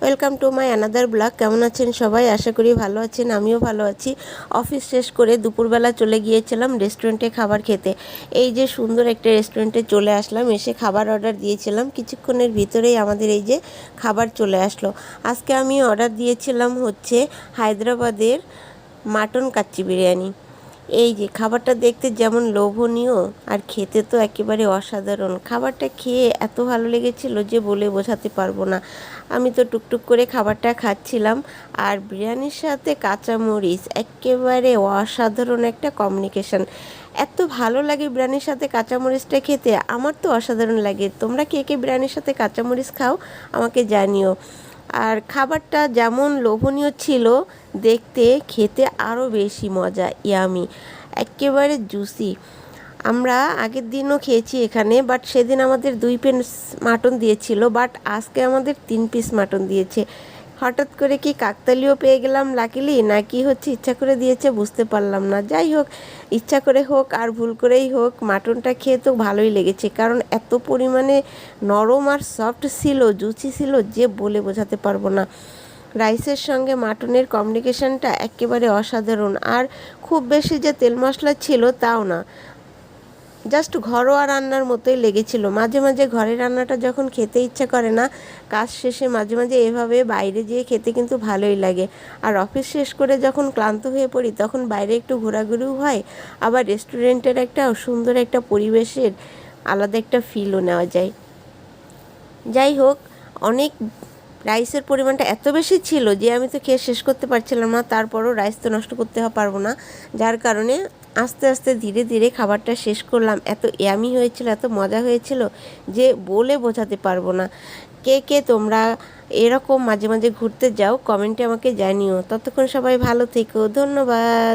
Welcome to my another blog. কেমন আছেন সবাই? আশা করি ভালো আছেন, আমিও ভালো আছি। অফিস শেষ করে দুপুরবেলা চলে গিয়েছিলাম রেস্টুরেন্টে খাবার খেতে। এই যে সুন্দর একটা রেস্টুরেন্টে চলে আসলাম, এসে খাবার অর্ডার দিয়েছিলাম। কিছুক্ষণের ভিতরেই আমাদের এই যে খাবার চলে আসলো। আজকে আমি অর্ডার দিয়েছিলাম হচ্ছে হায়দ্রাবাদের মাটন কাচ্চি বিরিয়ানি। এই যে খাবারটা দেখতে যেমন লোভনীয় আর খেতে তো একেবারে অসাধারণ। খাবারটা খেয়ে এত ভালো লেগেছিল যে বলে বোঝাতে পারবো না। আমি তো টুকটুক করে খাবারটা খাচ্ছিলাম, আর বিরিয়ানির সাথে কাঁচামরিচ একেবারে অসাধারণ একটা কম্বিনেশন। এত ভালো লাগে বিরিয়ানির সাথে কাঁচামরিচটা খেতে, আমার তো অসাধারণ লাগে। তোমরা কে কে বিরিয়ানির সাথে কাঁচামরিচ খাও আমাকে জানিও। আর খাবারটা যেমন লোভনীয় ছিল, দেখতে খেতে আরও বেশি মজা, ইয়ামি, একেবারে জুসি। আমরা আগের দিনও খেয়েছি এখানে, বাট সেদিন আমাদের 2 পিস মাটন দিয়েছিল, বাট আজকে আমাদের 3 পিস মাটন দিয়েছে। হঠাৎ করে কি কাকতালিও পেয়ে গেলাম লাকিলি, নাকি হচ্ছে ইচ্ছা করে দিয়েছে বুঝতে পারলাম না। যাই হোক, ইচ্ছা করে হোক আর ভুল করেই হোক, মাটনটা খেয়ে তো ভালোই লেগেছে, কারণ এত পরিমাণে নরম আর সফট ছিল, জুচি ছিল যে বলে বোঝাতে পারবো না। রাইসের সঙ্গে মাটনের কম্বিনেশনটা একেবারে অসাধারণ। আর খুব বেশি যে তেল মশলা ছিল তাও না, জাস্ট ঘরোয়া রান্নার মতোই লেগেছিল। মাঝে মাঝে ঘরের রান্নাটা যখন খেতে ইচ্ছা করে না, কাজ শেষে মাঝে মাঝে এভাবে বাইরে যেয়ে খেতে কিন্তু ভালোই লাগে। আর অফিস শেষ করে যখন ক্লান্ত হয়ে পড়ি, তখন বাইরে একটু ঘোরাঘুরিও হয়, আবার রেস্টুরেন্টের একটা সুন্দর একটা পরিবেশের আলাদা একটা ফিলও নেওয়া যায়। যাই হোক, অনেক রাইসের পরিমাণটা এত বেশি ছিল যে আমি তো খেয়ে শেষ করতে পারছিলাম না। তারপরও রাইস তো নষ্ট করতে পারবো না, যার কারণে আস্তে আস্তে ধীরে ধীরে খাবারটা শেষ করলাম। এত ইয়ামি হয়েছিল, এত মজা হয়েছিল যে বলে বোঝাতে পারবো না। কে কে তোমরা এরকম মাঝে মাঝে ঘুরতে যাও, কমেন্টে আমাকে জানিও। ততক্ষণ সবাই ভালো থেকো, ধন্যবাদ।